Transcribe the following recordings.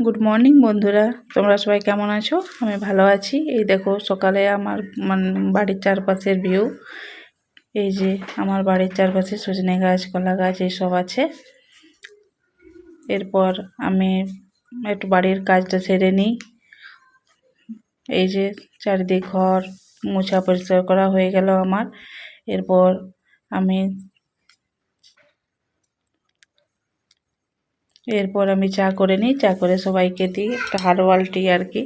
Good morning বন্ধুরা, তোমরা সবাই কেমন আছো? আমি ভালো আছি। এই দেখো সকালে আমার বাড়ির চারপাশের ভিউ। এই যে আমার বাড়ির চারপাশে সজনে গাছ, কলা গাছ এইসব আছে। এরপর আমি একটু বাড়ির কাজটা সেরে নিই। এই যে চারিদিক ঘর মোছা পরিষ্কার করা হয়ে গেল আমার। এরপর আমি চা করে নিই। চা করে সবাইকে দিই, একটা হার্বাল টি আর কি।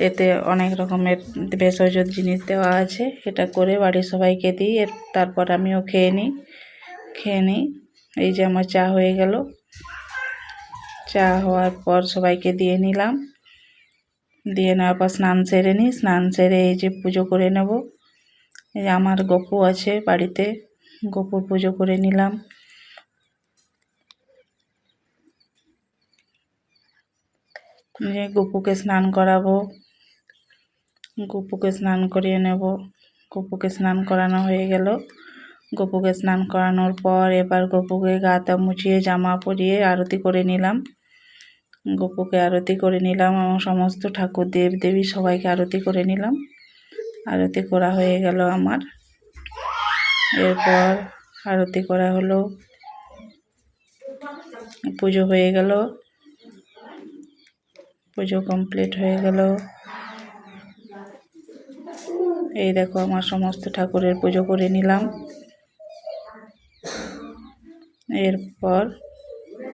এতে অনেক রকমের ভেষজ জিনিস দেওয়া আছে। এটা করে বাড়ির সবাইকে দিই। তারপর আমিও খেয়ে নিই। এই যে আমার চা হয়ে গেল। চা হওয়ার পর সবাইকে দিয়ে নিলাম। দিয়ে নেওয়ার পর স্নান সেরে নিই। স্নান সেরে এই যে পুজো করে নেব। এই যে আমার গপু আছে বাড়িতে, গপুর পুজো করে নিলাম। গপুকে স্নান করাবো, গপুকে স্নান করিয়ে নেব। গপুকে স্নান করানো হয়ে গেল। গপুকে স্নান করানোর পর এবার গপুকে গাটা মুছিয়ে জামা পরিয়ে আরতি করে নিলাম। গপুকে আরতি করে নিলাম এবং সমস্ত ঠাকুর দেব দেবী সবাইকে আরতি করে নিলাম। আরতি করা হয়ে গেল আমার। এরপর আরতি করা হলো, পুজো হয়ে গেল। পুজো কমপ্লিট হয়ে গেল। এই দেখো আমার সমস্ত ঠাকুরের পুজো করে নিলাম। এরপর